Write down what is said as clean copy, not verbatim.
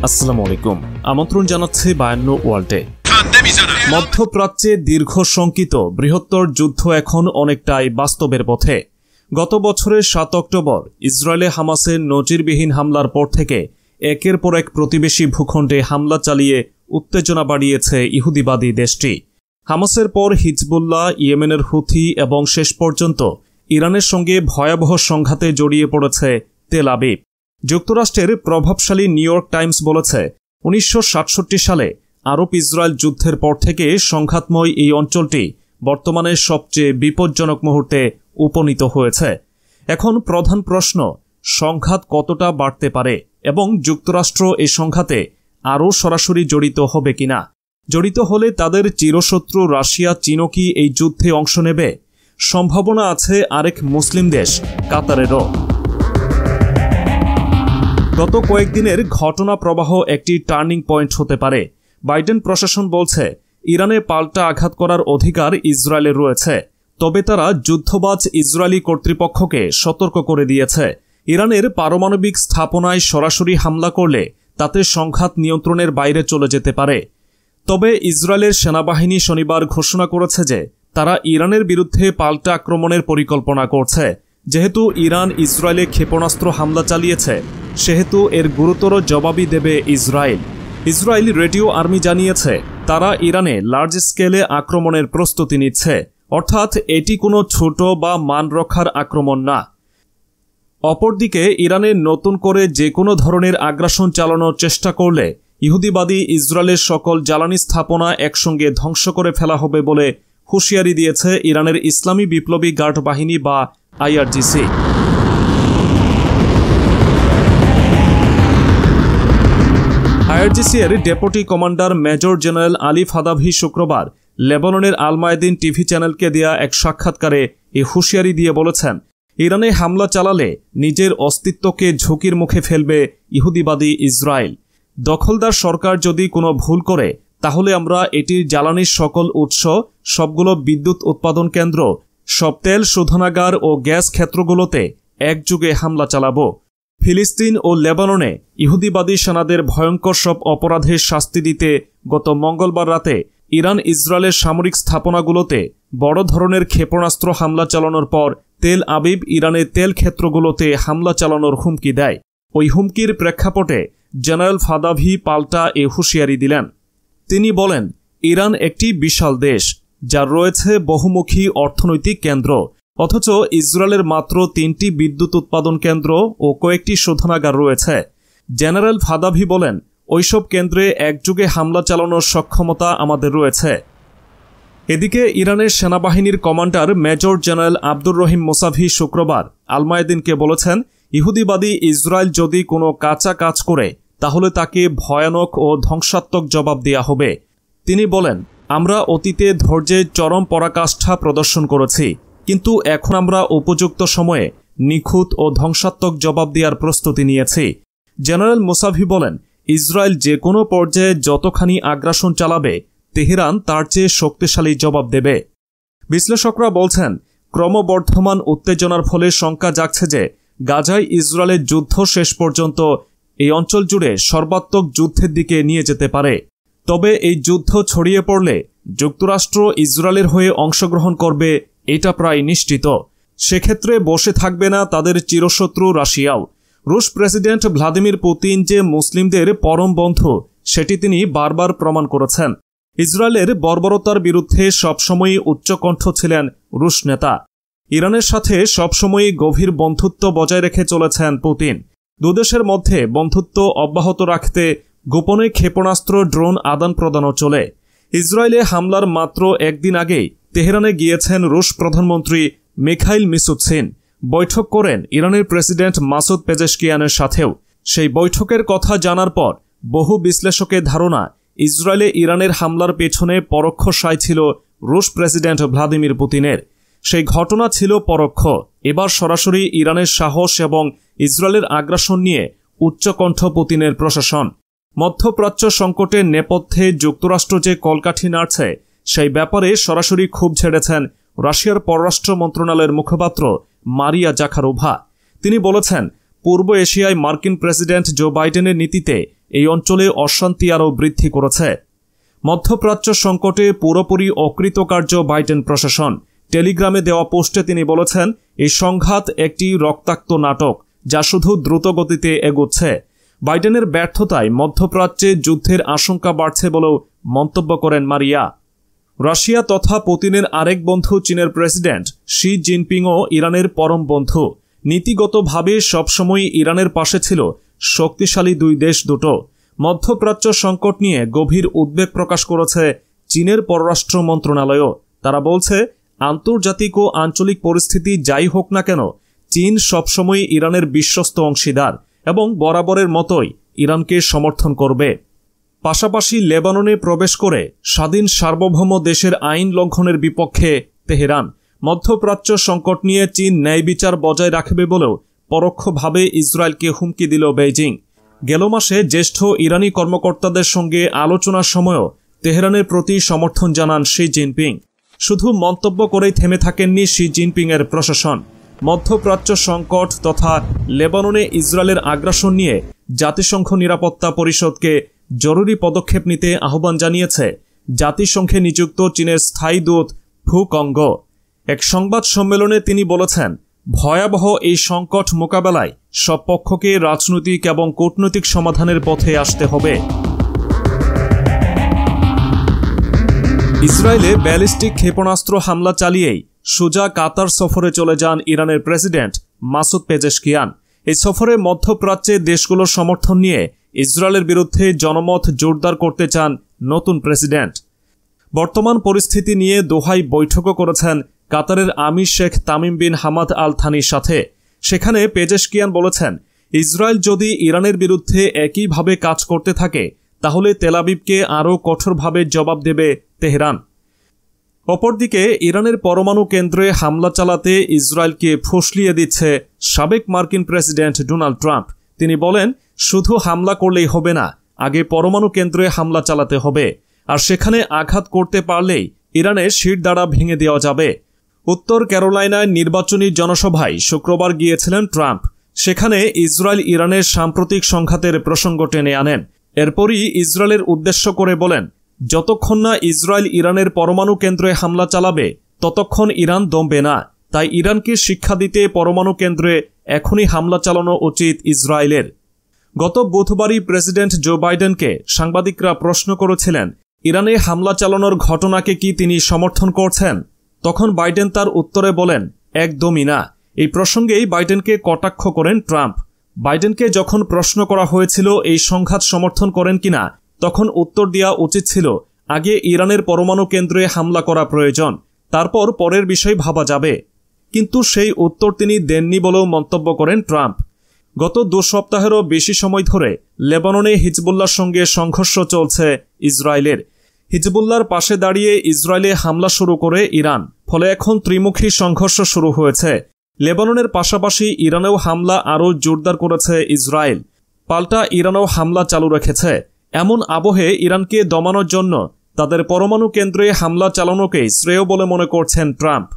আসসালামু আলাইকুম। আমন্ত্রণ জানাচ্ছি 52 ওয়ার্ল্ডে। মধ্যপ্রাচ্যে দীর্ঘ শঙ্কিত বৃহত্তর যুদ্ধ এখন অনেকটাই বাস্তবের পথে। গত বছরের 7 অক্টোবর ইসরায়েলে হামাসের নজিরবিহীন হামলার পর থেকে একের পর এক প্রতিবেশী ভূখণ্ডে হামলা চালিয়ে উত্তেজনা বাড়িয়েছে ইহুদিবাদী দেশটি। হামাসের পর হিজবুল্লাহ, ইয়েমেনের হুথি এবং শেষ পর্যন্ত ইরানের সঙ্গে ভয়াবহ সংঘাতে জড়িয়ে পড়েছে তেল আবিব। যুক্তরাষ্ট্রের প্রভাবশালী নিউ ইয়র্ক টাইমস বলেছে, 1967 সালে আরব ইসরায়েল যুদ্ধের পর থেকে সংঘাতময় এই অঞ্চলটি বর্তমানে সবচেয়ে বিপজ্জনক মুহূর্তে উপনীত হয়েছে। এখন প্রধান প্রশ্ন, সংঘাত কতটা বাড়তে পারে এবং যুক্তরাষ্ট্র এই সংঘাতে আরও সরাসরি জড়িত হবে কিনা? জড়িত হলে তাদের চিরশত্রু রাশিয়া, চীনও কি এই যুদ্ধে অংশ নেবে? সম্ভাবনা আছে আরেক মুসলিম দেশ কাতারেরও। গত কয়েকদিনের ঘটনা প্রবাহ একটি টার্নিং পয়েন্ট হতে পারে। বাইডেন প্রশাসন বলছে, ইরানে পাল্টা আঘাত করার অধিকার ইসরায়েলের রয়েছে, তবে তারা যুদ্ধবাজ ইসরায়েলি কর্তৃপক্ষকে সতর্ক করে দিয়েছে, ইরানের পারমাণবিক স্থাপনায় সরাসরি হামলা করলে তাতে সংঘাত নিয়ন্ত্রণের বাইরে চলে যেতে পারে। তবে ইসরায়েলের সেনাবাহিনী শনিবার ঘোষণা করেছে যে তারা ইরানের বিরুদ্ধে পাল্টা আক্রমণের পরিকল্পনা করছে। যেহেতু ইরান ইসরায়েলে ক্ষেপণাস্ত্র হামলা চালিয়েছে, সেহেতু এর গুরুতর জবাবই দেবে ইসরায়েল। ইসরায়েলি রেডিও আর্মি জানিয়েছে, তারা ইরানে লার্জ স্কেলে আক্রমণের প্রস্তুতি নিচ্ছে, অর্থাৎ এটি কোনো ছোট বা মান রক্ষার আক্রমণ না। অপরদিকে ইরানের নতুন করে যে কোনো ধরনের আগ্রাসন চালানোর চেষ্টা করলে ইহুদিবাদী ইসরায়েলের সকল জ্বালানি স্থাপনা একসঙ্গে ধ্বংস করে ফেলা হবে বলে হুঁশিয়ারি দিয়েছে ইরানের ইসলামী বিপ্লবী গার্ড বাহিনী বা আইআরজিসি। আইআরজিসি এর deputy commander major general Ali Fadavi শুক্রবার লেবাননের আল মায়াদিন টিভি চ্যানেলকে দেয়া এক সাক্ষাৎকারে এই হুঁশিয়ারি দিয়ে বলেছেন, ইরানে হামলা চালালে নিজের অস্তিত্বকে ঝুঁকির মুখে ফেলবে ইহুদিবাদী ইসরায়েল। দখলদার সরকার যদি কোনো ভুল করে, তাহলে আমরা এটির জ্বালানির সকল উৎস, সবগুলো বিদ্যুৎ উৎপাদন কেন্দ্র, সব তেল শোধনাগার ও গ্যাস ক্ষেত্রগুলোতে একযোগে হামলা চালাব। ফিলিস্তিন ও লেবাননে ইহুদিবাদী সেনাদের ভয়ঙ্কর সব অপরাধের শাস্তি দিতে গত মঙ্গলবার রাতে ইরান ইসরায়েলের সামরিক স্থাপনাগুলোতে বড় ধরনের ক্ষেপণাস্ত্র হামলা চালানোর পর তেল আবিব ইরানের তেল ক্ষেত্রগুলোতে হামলা চালানোর হুমকি দেয়। ওই হুমকির প্রেক্ষাপটে জেনারেল ফাদাভি পাল্টা এ হুঁশিয়ারি দিলেন। তিনি বলেন, ইরান একটি বিশাল দেশ, যার রয়েছে বহুমুখী অর্থনৈতিক কেন্দ্র, অথচ ইসরায়েলের মাত্র 3টি বিদ্যুৎ উৎপাদন কেন্দ্র ও কয়েকটি শোধনাগার রয়েছে। জেনারেল ফাদাভি বলেন, ওইসব কেন্দ্রে একযোগে হামলা চালানোর সক্ষমতা আমাদের রয়েছে। এদিকে ইরানের সেনাবাহিনীর commander major general Abdur Rahim মোসাভি শুক্রবার আল মায়াদিনকে বলেছেন, ইহুদিবাদী ইসরায়েল যদি কোনো কাঁচা কাজ করে, তাহলে তাকে ভয়ানক ও ধ্বংসাত্মক জবাব দেয়া হবে। তিনি বলেন, আমরা অতীতে ধৈর্যের চরম পরাকাষ্ঠা প্রদর্শন করেছি, কিন্তু এখন আমরা উপযুক্ত সময়ে নিখুঁত ও ধ্বংসাত্মক জবাব দেওয়ার প্রস্তুতি নিয়েছি। জেনারেল মোসাভি বলেন, ইসরায়েল যে কোনো পর্যায়ে যতখানি আগ্রাসন চালাবে, তেহরান তার চেয়ে শক্তিশালী জবাব দেবে। বিশ্লেষকরা বলছেন, ক্রমবর্ধমান উত্তেজনার ফলে শঙ্কা জাগছে যে গাজায় ইসরায়েলের যুদ্ধ শেষ পর্যন্ত এই অঞ্চল জুড়ে সর্বাত্মক যুদ্ধের দিকে নিয়ে যেতে পারে। তবে এই যুদ্ধ ছড়িয়ে পড়লে যুক্তরাষ্ট্র ইসরায়েলের হয়ে অংশগ্রহণ করবে, এটা প্রায় নিশ্চিত। সেক্ষেত্রে বসে থাকবে না তাদের চিরশত্রু রাশিয়াও। রুশ প্রেসিডেন্ট ভ্লাদিমির পুতিন যে মুসলিমদের পরম বন্ধু, সেটি তিনি বারবার প্রমাণ করেছেন। ইসরায়েলের বর্বরতার বিরুদ্ধে সবসময়ই উচ্চকণ্ঠ ছিলেন রুশ নেতা। ইরানের সাথে সবসময়ই গভীর বন্ধুত্ব বজায় রেখে চলেছেন পুতিন। দুদেশের মধ্যে বন্ধুত্ব অব্যাহত রাখতে গোপনে ক্ষেপণাস্ত্র, ড্রোন আদান প্রদানও চলে। ইসরায়েলে হামলার মাত্র একদিন আগেই তেহরানে গিয়েছেন রুশ প্রধানমন্ত্রী মিখাইল মিশুৎসিন। বৈঠক করেন ইরানের প্রেসিডেন্ট মাসুদ পেজেশকিয়ানের সাথেও। সেই বৈঠকের কথা জানার পর বহু বিশ্লেষকের ধারণা, ইসরায়েলে ইরানের হামলার পেছনে পরোক্ষ সায় ছিল রুশ প্রেসিডেন্ট ভ্লাদিমির পুতিনের। সেই ঘটনা ছিল পরোক্ষ। এবার সরাসরি ইরানের সাহস এবং ইসরায়েলের আগ্রাসন নিয়ে উচ্চকণ্ঠ পুতিনের প্রশাসন। মধ্যপ্রাচ্য সংকটের নেপথ্যে যুক্তরাষ্ট্র যে কলকাঠি নাড়ছে, সেই ব্যাপারে সরাসরি ক্ষোভ ঝেড়েছেন রাশিয়ার পররাষ্ট্র মন্ত্রণালয়ের মুখপাত্র মারিয়া জাখারোভা। তিনি বলেছেন, পূর্ব এশিয়ায় মার্কিন প্রেসিডেন্ট জো বাইডেনের নীতিতে এই অঞ্চলে অশান্তি আরও বৃদ্ধি করেছে। মধ্যপ্রাচ্য সংকটে পুরোপুরি অকৃতকার্য বাইডেন প্রশাসন। টেলিগ্রামে দেওয়া পোস্টে তিনি বলেছেন, এই সংঘাত একটি রক্তাক্ত নাটক যা শুধু দ্রুতগতিতে এগোচ্ছে। বাইডেনের ব্যর্থতায় মধ্যপ্রাচ্যে যুদ্ধের আশঙ্কা বাড়ছে বলেও মন্তব্য করেন মারিয়া। রাশিয়া তথা পুতিনের আরেক বন্ধু চীনের প্রেসিডেন্ট শি জিনপিংও ইরানের পরম বন্ধু। নীতিগতভাবে সবসময় ইরানের পাশে ছিল শক্তিশালী দুই দেশ দুটো। মধ্যপ্রাচ্য সংকট নিয়ে গভীর উদ্বেগ প্রকাশ করেছে চীনের পররাষ্ট্র মন্ত্রণালয়ও। তারা বলছে, আন্তর্জাতিক ও আঞ্চলিক পরিস্থিতি যাই হোক না কেন, চীন সবসময় ইরানের বিশ্বস্ত অংশীদার এবং বরাবরের মতোই ইরানকে সমর্থন করবে। পাশাপাশি লেবাননে প্রবেশ করে স্বাধীন সার্বভৌম দেশের আইন লঙ্ঘনের বিপক্ষে তেহরান। মধ্যপ্রাচ্য সংকট নিয়ে চীন ন্যায় বিচার বজায় রাখবে বলেও পরোক্ষভাবে ইসরায়েলকে হুমকি দিল বেইজিং। গেল মাসে জ্যেষ্ঠ ইরানি কর্মকর্তাদের সঙ্গে আলোচনার সময়ও তেহরানের প্রতি সমর্থন জানান শি জিনপিং। শুধু মন্তব্য করেই থেমে থাকেননি শি জিনপিংয়ের প্রশাসন। মধ্যপ্রাচ্য সংকট তথা লেবাননে ইসরায়েলের আগ্রাসন নিয়ে জাতিসংঘ নিরাপত্তা পরিষদকে জরুরি পদক্ষেপ নিতে আহ্বান জানিয়েছে জাতিসংঘে নিযুক্ত চীনের স্থায়ী দূত ফু কঙ্গ। এক সংবাদ সম্মেলনে তিনি বলেছেন, ভয়াবহ এই সংকট মোকাবেলায় সব পক্ষকে রাজনৈতিক এবং কূটনৈতিক সমাধানের পথে আসতে হবে। ইসরায়েলে ব্যালিস্টিক ক্ষেপণাস্ত্র হামলা চালিয়েই সোজা কাতার সফরে চলে যান ইরানের প্রেসিডেন্ট মাসুদ পেজেশকিয়ান। এই সফরে মধ্যপ্রাচ্যে দেশগুলোর সমর্থন নিয়ে ইসরায়েলের বিরুদ্ধে জনমত জোরদার করতে চান নতুন প্রেসিডেন্ট। বর্তমান পরিস্থিতি নিয়ে দোহায় বৈঠকও করেছেন কাতারের আমির Sheikh Tamim bin Hamad Al থানির সাথে। সেখানে পেজেশকিয়ান বলেছেন, ইসরায়েল যদি ইরানের বিরুদ্ধে একইভাবে কাজ করতে থাকে তাহলে তেলাবিবকে আরও কঠোরভাবে জবাব দেবে তেহরান। অপরদিকে ইরানের পরমাণু কেন্দ্রে হামলা চালাতে ইসরায়েলকে ফুসলিয়ে দিচ্ছে সাবেক মার্কিন প্রেসিডেন্ট ডোনাল্ড ট্রাম্প। তিনি বলেন, শুধু হামলা করলেই হবে না, আগে পরমাণু কেন্দ্রে হামলা চালাতে হবে, আর সেখানে আঘাত করতে পারলেই ইরানের শিরদাঁড়া ভেঙে দেওয়া যাবে। উত্তর ক্যারোলাইনায় নির্বাচনী জনসভায় শুক্রবার গিয়েছিলেন ট্রাম্প। সেখানে ইসরায়েল ইরানের সাম্প্রতিক সংঘাতের প্রসঙ্গ টেনে আনেন। এরপরই ইসরায়েলের উদ্দেশ্য করে বলেন, যতক্ষণ না ইসরায়েল ইরানের পরমাণু কেন্দ্রে হামলা চালাবে ততক্ষণ ইরান দমবে না। তাই ইরানকে শিক্ষা দিতে পরমাণু কেন্দ্রে এখনই হামলা চালানো উচিত ইসরায়েলের। গত বুধবারই প্রেসিডেন্ট জো বাইডেনকে সাংবাদিকরা প্রশ্ন করেছিলেন, ইরানে হামলা চালানোর ঘটনাকে কি তিনি সমর্থন করছেন? তখন বাইডেন তার উত্তরে বলেন, একদমই না। এই প্রসঙ্গেই বাইডেনকে কটাক্ষ করেন ট্রাম্প। বাইডেনকে যখন প্রশ্ন করা হয়েছিল এই সংঘাত সমর্থন করেন কিনা, তখন উত্তর দেওয়া উচিত ছিল, আগে ইরানের পরমাণু কেন্দ্রে হামলা করা প্রয়োজন, তারপর পরের বিষয় ভাবা যাবে। কিন্তু সেই উত্তর তিনি দেননি বলেও মন্তব্য করেন ট্রাম্প। গত 2 সপ্তাহেরও বেশি সময় ধরে লেবাননে হিজবুল্লাহর সঙ্গে সংঘর্ষ চলছে ইসরায়েলের। হিজবুল্লাহর পাশে দাঁড়িয়ে ইসরায়েলে হামলা শুরু করে ইরান, ফলে এখন ত্রিমুখী সংঘর্ষ শুরু হয়েছে। লেবাননের পাশাপাশি ইরানেও হামলা আরও জোরদার করেছে ইসরায়েল। পাল্টা ইরানও হামলা চালু রেখেছে। এমন আবহে ইরানকে দমানোর জন্য তাদের পরমাণু কেন্দ্রে হামলা চালানোকেই শ্রেয় বলে মনে করছেন ট্রাম্প।